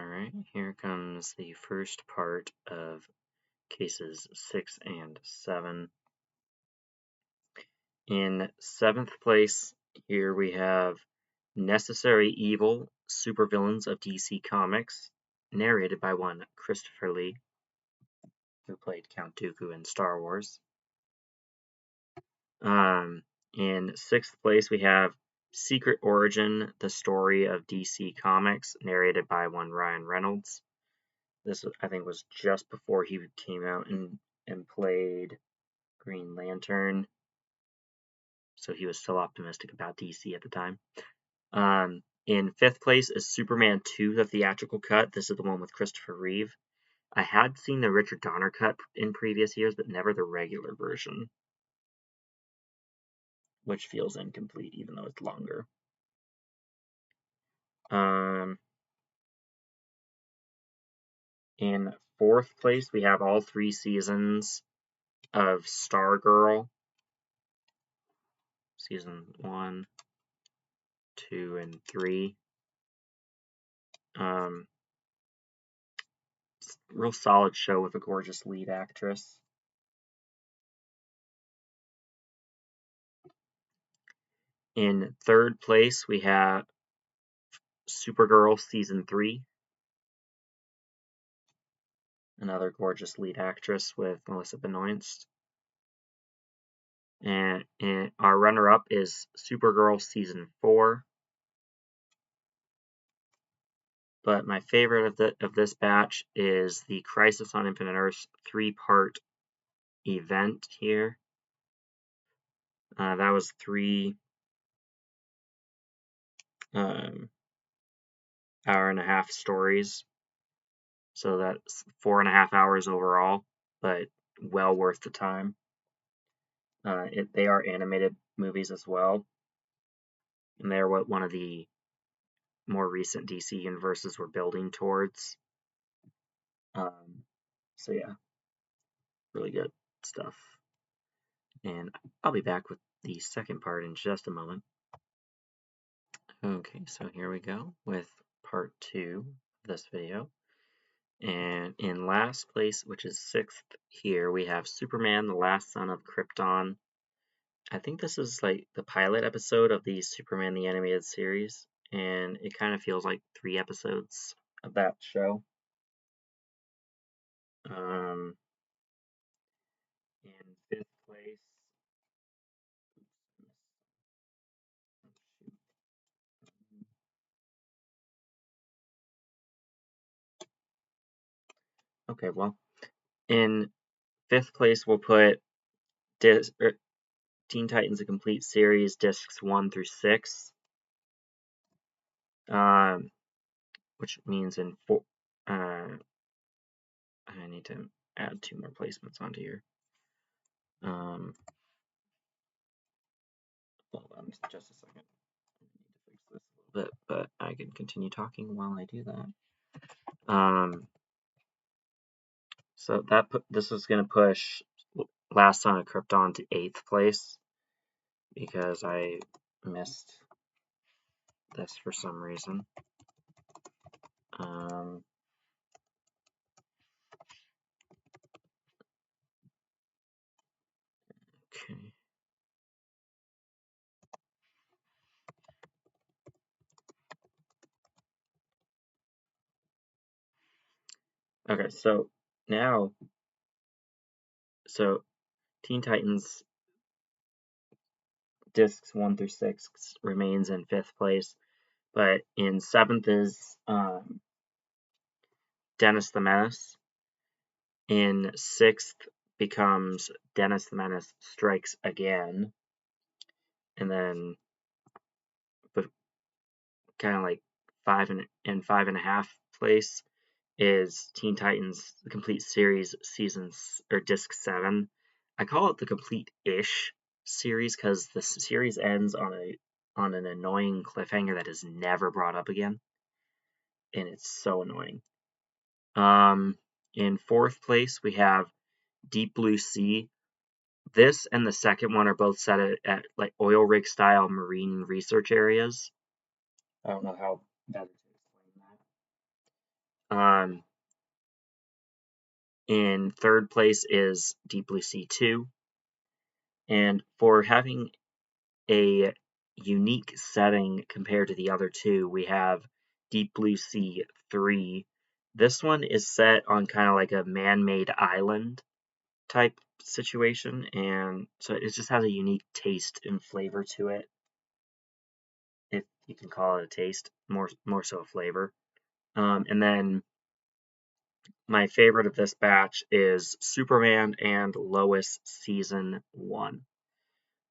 Alright, here comes the first part of cases 6 and 7. In 7th place, here we have Necessary Evil, Supervillains of DC Comics, narrated by one Christopher Lee, who played Count Dooku in Star Wars. In 6th place, we have Secret Origin, the story of DC Comics, narrated by one Ryan Reynolds. This, I think, was just before he came out and played Green Lantern, so he was still optimistic about DC at the time. In 5th place is Superman 2, the theatrical cut. This is the one with Christopher Reeve. I had seen the Richard Donner cut in previous years, but never the regular version, which feels incomplete even though it's longer. In 4th place, we have all 3 seasons of Stargirl. Season 1, 2, and 3. Real solid show with a gorgeous lead actress. In 3rd place, we have Supergirl Season 3. Another gorgeous lead actress with Melissa Benoist. And our runner-up is Supergirl Season 4. But my favorite of this batch is the Crisis on Infinite Earths 3-part event here. That was 3 hour-and-a-half stories. So that's 4.5 hours overall, but well worth the time. They are animated movies as well, and they're what one of the more recent DC universes we're building towards. So yeah, really good stuff. And I'll be back with the second part in just a moment. Okay, so here we go with part 2 of this video. And in last place, which is 6th here, we have Superman, the Last Son of Krypton. I think this is like the pilot episode of the Superman the Animated Series, and it kind of feels like 3 episodes of that show. In 5th place, okay, well, in 5th place, we'll put Teen Titans: A Complete Series, discs 1 through 6. Which means in 4. I need to add 2 more placements onto here. Hold on just a second. I need to fix this a little bit, but I can continue talking while I do that. So this is going to push Last Son of Krypton to 8th place because I missed this for some reason. Okay. Okay, so now, Teen Titans discs 1 through 6 remains in 5th place, but in 7th is Dennis the Menace. In 6th becomes Dennis the Menace Strikes Again, and then kind of like 5.5 place is Teen Titans: The Complete Series seasons or disc 7. I call it the complete-ish series because the series ends on an annoying cliffhanger that is never brought up again, and it's so annoying. In 4th place we have Deep Blue Sea. This and the second one are both set at like oil rig style marine research areas. I don't know how better to explain In third place is Deep Blue Sea 2. And for having a unique setting compared to the other two, we have Deep Blue Sea 3. This one is set on kind of like a man-made island type situation, and so it just has a unique taste and flavor to it, if you can call it a taste, more so a flavor. And then my favorite of this batch is Superman and Lois Season 1.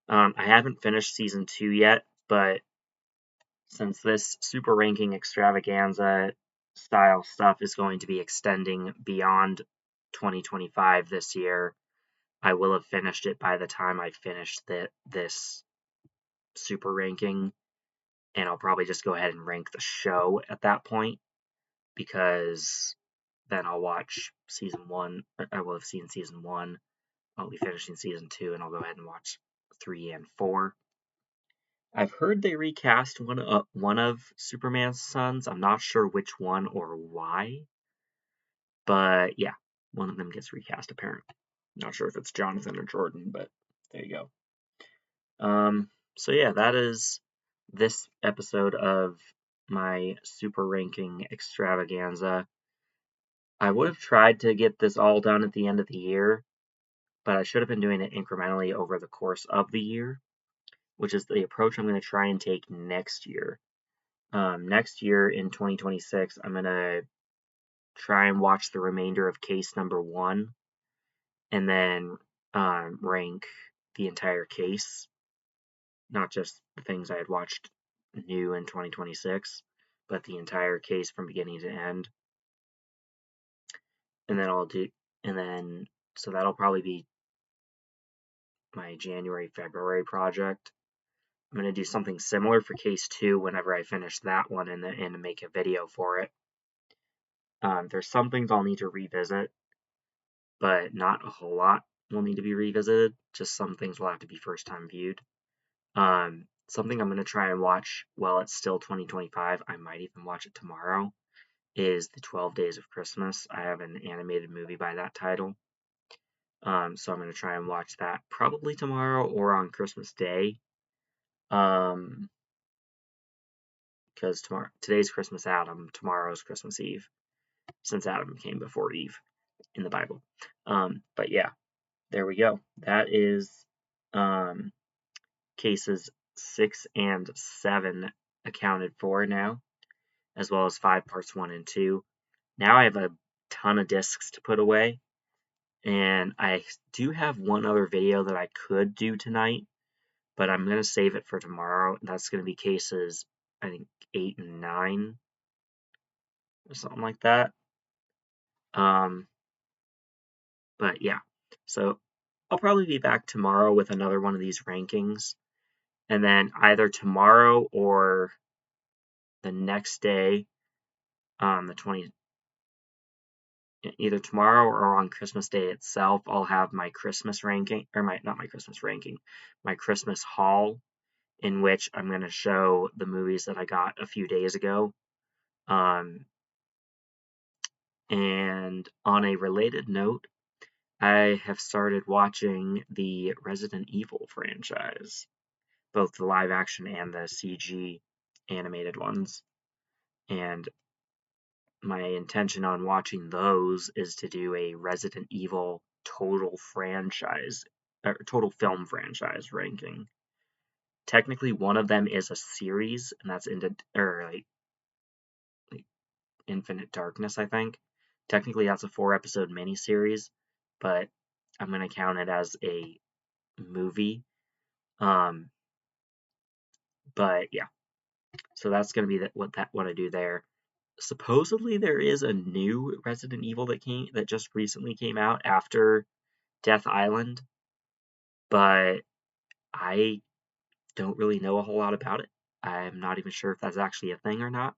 I haven't finished Season 2 yet, but since this super ranking extravaganza style stuff is going to be extending beyond 2025 this year, I will have finished it by the time I finish this super ranking, and I'll probably just go ahead and rank the show at that point, because then I'll watch season 1, I will have seen season 1, I'll be finishing season 2, and I'll go ahead and watch 3 and 4. I've heard they recast one of Superman's sons. I'm not sure which one or why, but yeah, one of them gets recast apparently. Not sure if it's Jonathan or Jordan, but there you go. So yeah, that is this episode of my super ranking extravaganza. I would have tried to get this all done at the end of the year, but I should have been doing it incrementally over the course of the year, which is the approach I'm going to try and take next year. Next year in 2026, I'm going to try and watch the remainder of case number 1 and then rank the entire case, not just the things I had watched new in 2026, but the entire case from beginning to end. And then so that'll probably be my January, February project. I'm going to do something similar for case 2 whenever I finish that one and make a video for it. There's some things I'll need to revisit, but not a whole lot will need to be revisited. Just some things will have to be first time viewed. Something I'm going to try and watch while it's still 2025, I might even watch it tomorrow, is the 12 Days of Christmas. I have an animated movie by that title. So I'm going to try and watch that probably tomorrow or on Christmas Day. Because today's Christmas Adam, tomorrow's Christmas Eve, since Adam came before Eve in the Bible. But yeah, there we go. That is cases 6 and 7 accounted for now, as well as 5 parts 1 and 2. Now I have a ton of discs to put away, and I do have one other video that I could do tonight, but I'm going to save it for tomorrow. That's going to be cases, I think, 8 and 9, or something like that. But yeah, so I'll probably be back tomorrow with another one of these rankings, and then either tomorrow or the next day, the 20, either tomorrow or on Christmas Day itself, I'll have my Christmas ranking, or not my Christmas ranking, my Christmas haul, in which I'm going to show the movies that I got a few days ago. And on a related note, I have started watching the Resident Evil franchise, both the live action and the CG animated ones. And my intention on watching those is to do a Resident Evil total film franchise ranking. Technically, one of them is a series, and that's like Infinite Darkness, I think. Technically, that's a 4-episode miniseries, but I'm gonna count it as a movie. But yeah, so that's gonna be what I do there. Supposedly there is a new Resident Evil that just recently came out after Death Island, but I don't really know a whole lot about it. I'm not even sure if that's actually a thing or not.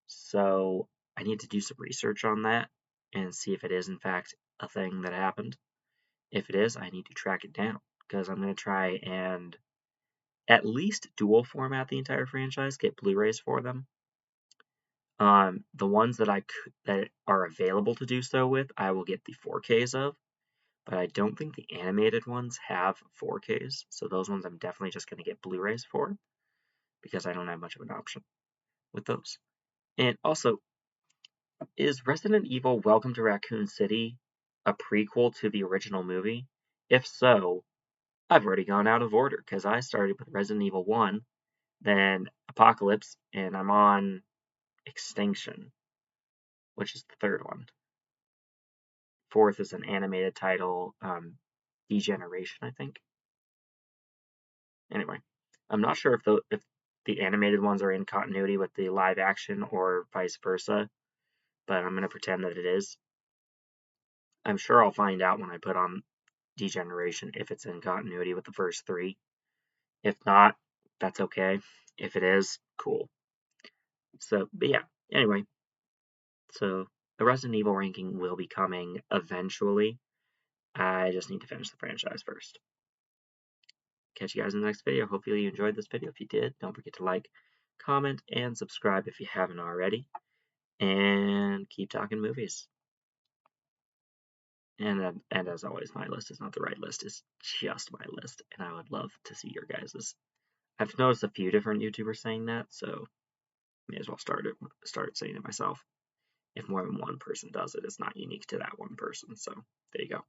So I need to do some research on that and see if it is in fact a thing that happened. If it is, I need to track it down, because I'm going to try and at least dual format the entire franchise, get Blu-rays for them. The ones that are available to do so with, I will get the 4Ks of, but I don't think the animated ones have 4Ks, so those ones I'm definitely just going to get Blu-rays for, because I don't have much of an option with those. And also, is Resident Evil Welcome to Raccoon City a prequel to the original movie? If so, I've already gone out of order, because I started with Resident Evil 1, then Apocalypse, and I'm on Extinction, which is the third one. Fourth is an animated title, Degeneration, I think. Anyway, I'm not sure if the animated ones are in continuity with the live action or vice versa, but I'm going to pretend that it is. I'm sure I'll find out when I put on Degeneration if it's in continuity with the first three. If not, that's okay. If it is, cool. So, but yeah, anyway, so the Resident Evil ranking will be coming eventually. I just need to finish the franchise first. Catch you guys in the next video. Hopefully you enjoyed this video. If you did, don't forget to like, comment, and subscribe if you haven't already. And keep talking movies. And as always, my list is not the right list. It's just my list. And I would love to see your guys's. I've noticed a few different YouTubers saying that, so may as well start saying it myself. If more than one person does it, it's not unique to that one person. So there you go.